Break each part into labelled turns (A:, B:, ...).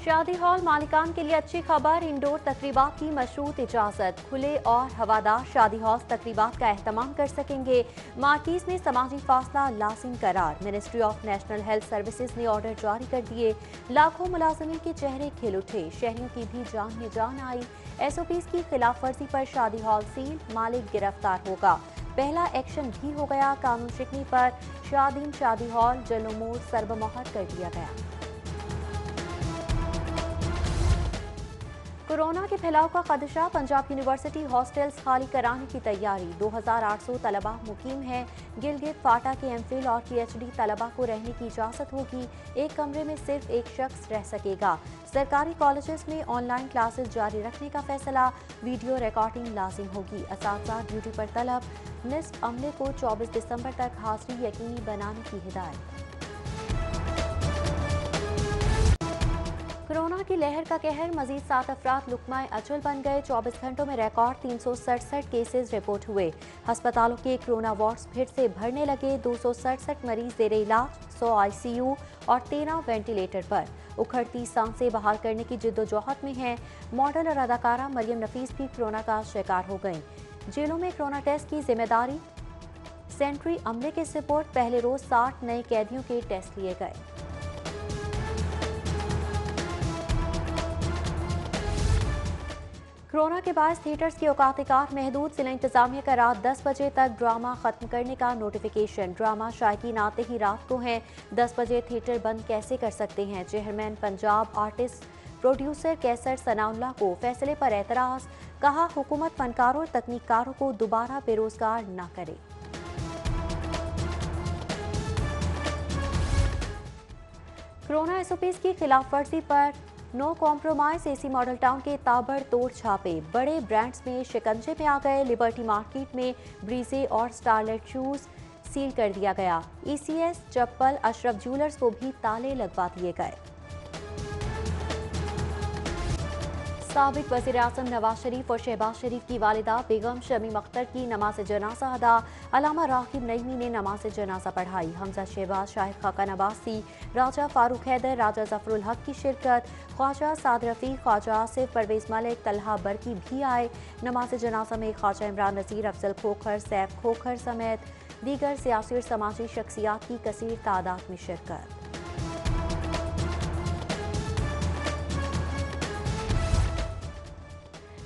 A: शादी हॉल मालिकान के लिए अच्छी खबर, इंडोर तकरीबात की मशरूत इजाजत। खुले और हवादार शादी हॉल तकरीबात का एहतमाम कर सकेंगे। मार्कीज में समाजी फासला लाजिम करार। Ministry of national health services ने ऑर्डर जारी कर दिए। लाखों मुलाजमीन के चेहरे खिल उठे, शहरियों की भी जान में जान आई। SOPs की खिलाफ वर्जी पर शादी हॉल सील, मालिक गिरफ्तार होगा। पहला एक्शन भी हो गया। कानून शिकनी पर शादी हॉल जलोमोर सरबमोहर कर दिया गया। कोरोना के फैलाव का खदशा, पंजाब यूनिवर्सिटी हॉस्टल्स खाली कराने की तैयारी। 2800 तलबा मुकीम हैं। गिलगित फाटा के MPhil और PhD तलबा को रहने की इजाजत होगी। एक कमरे में सिर्फ एक शख्स रह सकेगा। सरकारी कॉलेजेस में ऑनलाइन क्लासेस जारी रखने का फैसला, वीडियो रिकॉर्डिंग लाजिम होगी। असातिज़ा ड्यूटी पर तलब, निस्फ अमले को 24 दिसंबर तक हाजिरी यकीनी बनाने की हिदायत। कोरोना की लहर का कहर, मजीद 7 अफराद लुकमाए अचल बन गए। 24 घंटों में रिकॉर्ड 367 केसेस रिपोर्ट हुए। अस्पतालों के कोरोना वार्ड्स फिर से भरने लगे। 267 मरीज जेर इलाज, 100 ICU और 13 वेंटिलेटर पर। उखड़ती सांसें बहाल करने की जिद्दोजहद में हैं। मॉडल और अदाकारा मरियम नफीस भी कोरोना का शिकार हो गईं। जेलों में कोरोना टेस्ट की जिम्मेदारी सेंट्री अमले के सपोर्ट। पहले रोज 60 नए कैदियों के टेस्ट लिए गए। कोरोना के बाद थिएटर्स की औकात महदूद। जिला इंतजामिया का रात 10 बजे तक ड्रामा खत्म करने का नोटिफिकेशन। ड्रामा शायकीन आते ही रात को हैं। 10 बजे थिएटर बंद कैसे कर सकते हैं? चेयरमैन पंजाब आर्टिस्ट प्रोड्यूसर कैसर सनाउल्लाह को फैसले पर एतराज। कहा, हुकूमत फनकारों और तकनीककारों को दोबारा बेरोजगार न करे। कोरोना SOPs की खिलाफ वर्जी पर no compromise. AC model town के ताबड़तोड़ छापे, बड़े ब्रांड्स में शिकंजे में आ गए। लिबर्टी मार्केट में ब्रीजे और स्टारलेट शूज सील कर दिया गया। ECS चप्पल, अशरफ ज्वेलर्स को भी ताले लगवा दिए गए। साबिक वज़ीर आज़म नवाज शरीफ और शहबाज शरीफ की वालिदा बेगम शमीम अख्तर की नमाज जनाजा अदा। अलामा रागिब नईमी ने नमाज जनाजा पढ़ाई। हमजा शहबाज, शाहिद खाका नवासी, राजा फारूक हैदर, राजा जफरुल हक की शिरकत। ख्वाजा साद रफीक, ख्वाजा आसिफ, परवेज मलिक, तलहा बरकी भी आए। नमाज जनाजा में ख्वाजा इमरान नज़ीर, अफजल खोखर, सैफ खोखर समेत दीगर सियासी और समाजी शख्सियात की कसीर तादाद में शिरकत।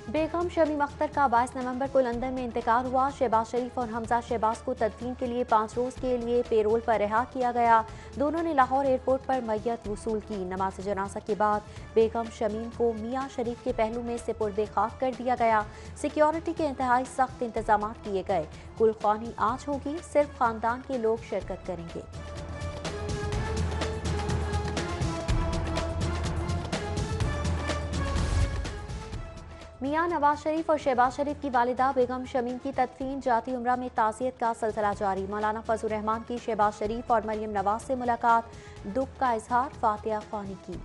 A: बेगम शमीम अख्तर का 22 नवंबर को लंदन में इंतकाल हुआ। शहबाज शरीफ और हमजा शहबाज को तदफीन के लिए 5 रोज के लिए पेरोल पर रिहा किया गया। दोनों ने लाहौर एयरपोर्ट पर मैयत वसूल की। नमाज जनाजा के बाद बेगम शमीम को मियां शरीफ के पहलू में सुपुर्द खाक कर दिया गया। सिक्योरिटी के इंतहाई सख्त इंतजाम किए गए। कुलखानी आज होगी, सिर्फ खानदान के लोग शिरकत करेंगे। मियां नवाज शरीफ और शहबाज शरीफ की वालिदा बेगम शमीम की तदफीन, जाती उम्रा में ताज़ियत का सिलसिला जारी। मौलाना फजल रहमान की शहबाज शरीफ और मरियम नवाज से मुलाकात, दुख का इजहार, फातिहा ख्वानी की।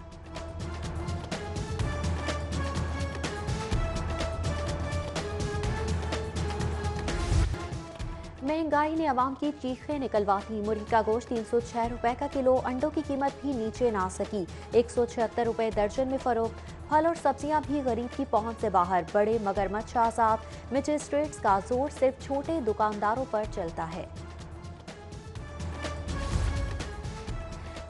A: महंगाई ने अवाम की चीखें निकलवा दी। मुर्गी का गोश्त 306 रुपए का किलो, अंडों की कीमत भी नीचे ना सकी, 176 रुपए दर्जन में फरोख्त। फल और सब्जियां भी गरीब की पहुंच से बाहर। बड़े मगरमच्छ आजाद। मजिस्ट्रेट्स का जोर सिर्फ छोटे दुकानदारों पर चलता है।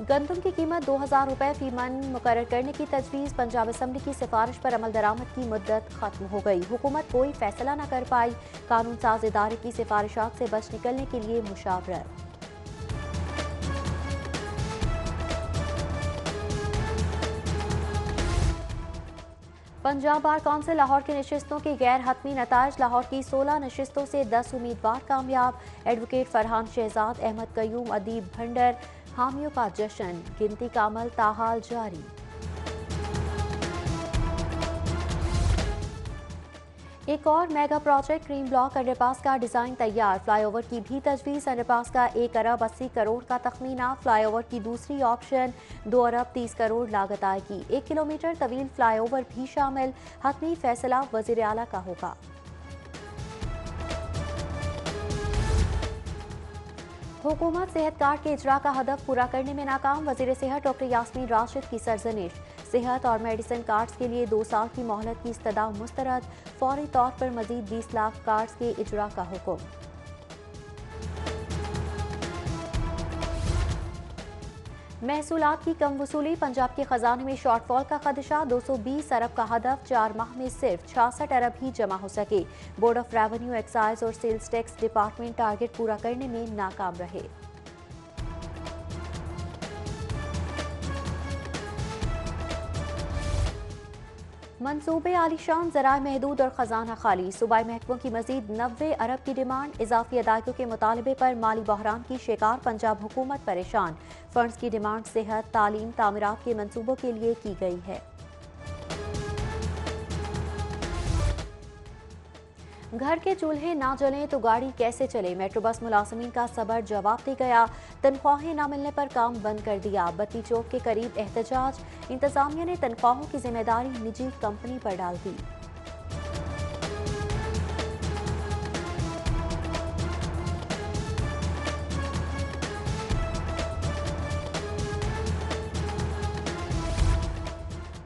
A: गंदम की कीमत 2000 रुपए फी मन मुकर्रर करने की तजवीज़। पंजाब असम्बली की सिफारिश पर अमल दरामद की मुद्दत खत्म हो गई। हुकूमत कोई फैसला न कर पाई। कानून साज इदारे की सिफारिशात से बच निकलने के लिए मुशावरत। पंजाब बार कौंसिल लाहौर की नशिस्तों के गैर हतमी नताइज। लाहौर की 16 नशिस्तों से 10 उम्मीदवार कामयाब। एडवोकेट फरहान शहजाद, अहमद कयूम, अदीब भंडर हामियों का जश्न। गिनती का अमल ताहाल जारी। एक और mega project cream block underpass का डिजाइन तैयार। फ्लाईओवर की भी तजवीज़। अंडरपास का 1 अरब 80 करोड़ का तखमीना। फ्लाईओवर की दूसरी ऑप्शन 2 अरब 30 करोड़ लागत आएगी। 1 किलोमीटर तवील फ्लाईओवर भी शामिल। हतमी फैसला वज़ीर आला का होगा। हुकूमत सेहत कार्ड के इजरा का हदफ पूरा करने में नाकाम। वज़ीर सेहत डॉक्टर यास्मीन राशिद की सरजनिश। सेहत और मेडिसिन कार्ड्स के लिए 2 साल की मोहलत की इस्तदा मुस्तरद, फौरी तौर पर मजीद 20 लाख कार्ड्स के इजरा का हुक्म। महसूलात की कम वसूली, पंजाब के खजाने में शॉर्टफॉल का खदशा, 220 अरब का हदफ, 4 माह में सिर्फ 66 अरब ही जमा हो सके। बोर्ड ऑफ रेवेन्यू, एक्साइज और सेल्स टैक्स डिपार्टमेंट टारगेट पूरा करने में नाकाम रहे। मंसूबे आलीशान, ज़राए महदूद और खजाना खाली, सूबाई महकमों की मजीद 90 अरब की डिमांड, इजाफी अदायगियों के मुतालबे पर माली बहरान की शिकार पंजाब हुकूमत परेशान। फंड्स की डिमांड सेहत, तालीम, तामीरात के मंसूबों के लिए की गई है। घर के चूल्हे ना जलें तो गाड़ी कैसे चले, मेट्रो बस मुलाजमीन का सबर जवाब दे गया। तनख्वाहें ना मिलने पर काम बंद कर दिया, बत्ती चौक के करीब एहतजाज, इंतजामिया ने तनख्वाहों की जिम्मेदारी निजी कंपनी पर डाल दी।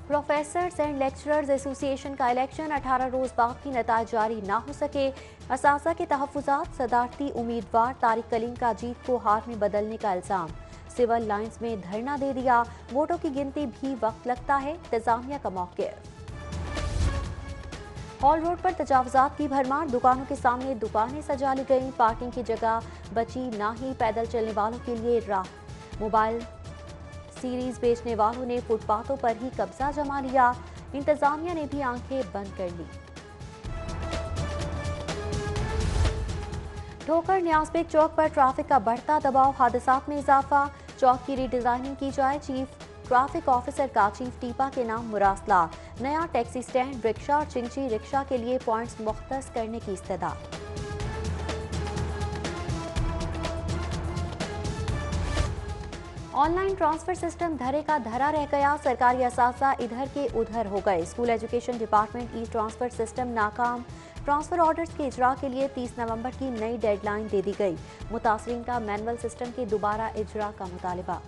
A: प्रोफेसर्स एंड लेक्चरर्स एसोसिएशन का इलेक्शन, 18 रोज बाद की नताइज जारी ना हो सके। असासा के तहफ़्फ़ुज़ात, सदारती उम्मीदवार तारिक कलीम का जीत को हार में बदलने का इल्ज़ाम। सिविल लाइन्स में धरना दे दिया, वोटों की गिनती भी वक्त लगता है, इंतजामिया का मौक़िफ़। हॉल रोड पर तजावुज़ात की भरमार, दुकानों के सामने दुकानें सजा ली गईं, पार्किंग की जगह बची ना ही पैदल चलने वालों के लिए राह। मोबाइल सीरीज बेचने वालों ने फुटपाथों पर ही कब्जा जमा लिया, इंतजामिया ने भी आंखें बंद कर ली। ठोकर, न्याज़बेग चौक पर ट्रैफिक का बढ़ता दबाव, हादसात में इजाफा, चौक की रीडिजाइनिंग की जाए, चीफ ट्रैफिक ऑफिसर का चीफ टीपा के नाम मुरासला। नया टैक्सी स्टैंड, रिक्शा और चिंची रिक्शा के लिए पॉइंट्स मुख्तस करने की इस्तदा। ऑनलाइन ट्रांसफर सिस्टम धरे का धरा रह गया, सरकारी असासा इधर के उधर हो गए। स्कूल एजुकेशन डिपार्टमेंट ई ट्रांसफर सिस्टम नाकाम, ट्रांसफर ऑर्डर्स के इजरा के लिए 30 नवंबर की नई डेडलाइन दे दी गई। मुतासरीन का मैनुअल सिस्टम के दोबारा इजरा का मुतालिबा।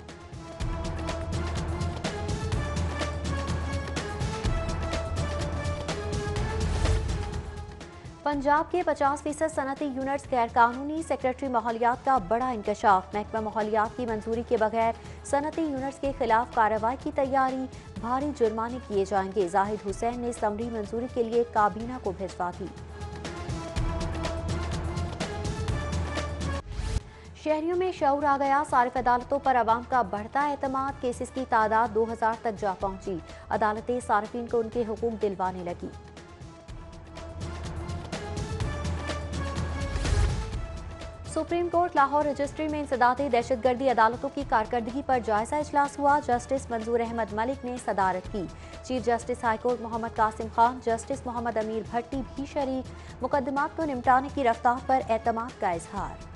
A: पंजाब के 50% सनती यूनिट्स गैर कानूनी, सेक्रेटरी माहौलियात का बड़ा इंकशाफ। महकमा माहौलियात की मंजूरी के बगैर सनती यूनिट्स के खिलाफ कार्रवाई की तैयारी, भारी जुर्माने किए जाएंगे। जाहिद हुसैन ने समरी मंजूरी के लिए काबीना को भिजवा दी। शहरियों में शऊर आ गया, सारिफ अदालतों पर आवाम का बढ़ता एतमाद, केसेस की तादाद 2000 तक जा पहुंची। अदालतें सारिफीन को उनके हुकूक दिलवाने लगी। सुप्रीम कोर्ट लाहौर रजिस्ट्री में इंसदादी दहशतगर्दी अदालतों की कारकर्दगी पर जायजा इजलास हुआ। जस्टिस मंजूर अहमद मलिक ने सदारत की। Chief justice high court Mohammad Qasim Khan, justice Mohammad Amir Bhatti भी शरीक। मुकदमात को निपटाने की रफ्तार पर एतमाद का इजहार।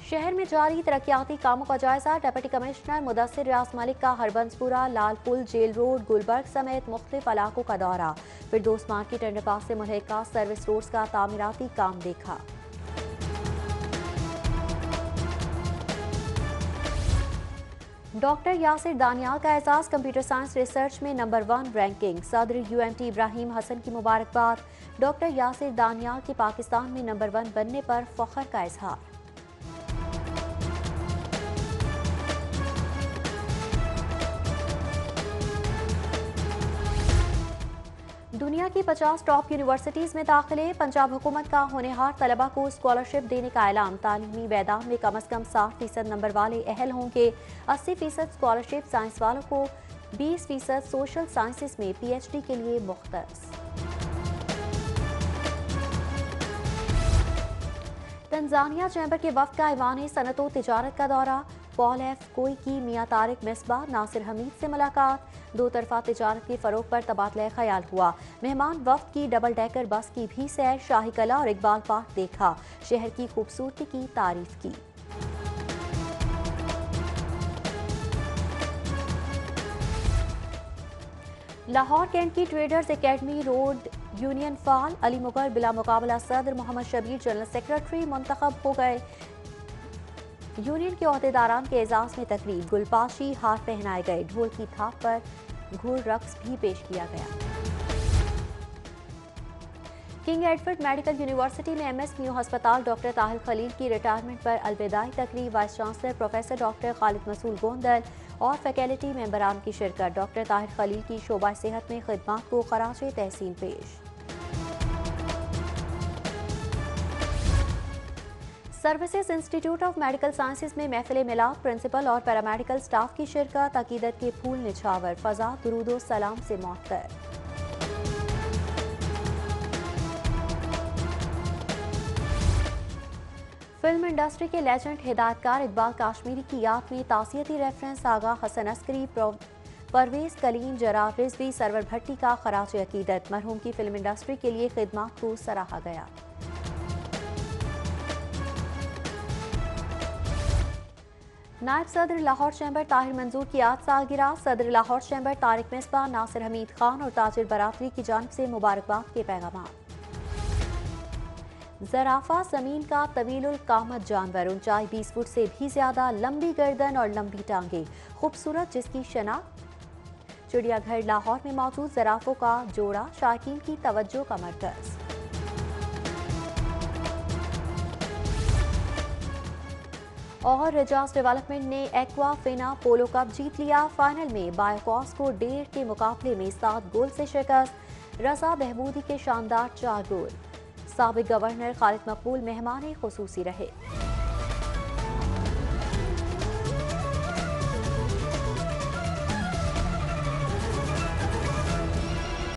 A: शहर में जारी तरक्याती कामों का जायजा, डिप्टी कमिश्नर मुदस्सिर रियाज मलिक का हरबंसपुरा, लालपुल, जेल रोड, गुलबर्ग समेत मुख्तलिफ इलाकों का दौरा। फिरदौस मार्केट अंडरपास से मुल्हिका सर्विस रोड्स का तामीराती काम देखा। डॉक्टर यासिर दानियाल का एजाज, कंप्यूटर साइंस रिसर्च में नंबर 1 रैंकिंग। सदर UMT इब्राहिम हसन की मुबारकबाद। डॉक्टर यासिर दानियाल के पाकिस्तान में नंबर 1 बनने पर फख्र का इजहार। दुनिया की 50 टॉप यूनिवर्सिटीज में दाखिले, पंजाब हुकूमत का होनहार तलबा को स्कॉलरशिप देने का ऐलान। तालीमी मैदान में कम अज कम 60% नंबर वाले अहल होंगे। 80% स्कॉलरशिप साइंस वालों को, 20% सोशल साइंसेस में PhD के लिए मुख्तस। तंजानिया चैम्बर के वफ्द का ईवान सनत तिजारत का दौरा। पॉल F कोई की, मियां तारिक मिसबा, नासिर हमीद से मुलाकात। दो तरफा तिजारत के फरोग पर तबादला ख्याल हुआ। मेहमान वफ्द की डबल डेकर बस की भी सैर, शाही कला और इकबाल पार्क देखा। शहर की खूबसूरती की तारीफ की। लाहौर कैंट की ट्रेडर्स एकेडमी रोड यूनियन फाल, अली मुगल बिला मुकाबला सदर, मोहम्मद शबीर जनरल सेक्रेटरी मुंतखब हो गए। यूनियन के ओहदेदारान के एजाज में तकरीब, गुलपाशी हाथ पहनाए गए, ढोल की थाप पर घूर रक्स भी पेश किया गया। किंग एडवर्ड मेडिकल यूनिवर्सिटी में एमएस न्यू अस्पताल डॉक्टर ताहिर खलील की रिटायरमेंट पर अलविदाई तकरीब, vice chancellor professor doctor Khalid Masood Gondal और फैकल्टी मेंबरान की शिरकत। डॉक्टर ताहिर खलील की शोबा सेहत में खिदमात को खराज तहसीन पेश। Services institute of medical sciences में महफिल मिलाद, प्रिंसिपल और पैरामेडिकल स्टाफ की शिरकत, अकीदत के फूल निछावर, फजा दुरूदो सलाम से मुअत्तर। फिल्म इंडस्ट्री के लेजेंड हिदायतकार इकबाल काश्मीरी की याद में ताज़ियती रेफरेंस, आगा हसन अस्करी, परवेज कलीम, जरार रिजवी, सरवर भट्टी का खराज अकीदत। मरहूम की फिल्म इंडस्ट्री के लिए खिदमात को सराहा गया। नायब सदर लाहौर चैम्बर ताहिर मंजूर की आज सालगिरह, सदर लाहौर चैम्बर तारिक मिसबा, नासिर हमीद खान और ताजिर बरादरी की जानिब से मुबारकबाद के पैगाम। जराफा जमीन का तवीलुल कामत जानवर, ऊंचाई 20 फुट से भी ज्यादा, लंबी गर्दन और लंबी टांगे, खूबसूरत जिसकी शनाख्त। चिड़ियाघर लाहौर में मौजूद जराफों का जोड़ा शायकीन की तवज्जो का मरकज। और रिजाज डेवलपमेंट ने एक्वाफिना पोलो कप जीत लिया। फाइनल में बायोकॉस को 1.5 के मुकाबले में 7 गोल से शिकस्त। रजा बहबूदी के शानदार 4 गोल। साबिक गवर्नर खालिद मकबूल मेहमान खुसूसी रहे।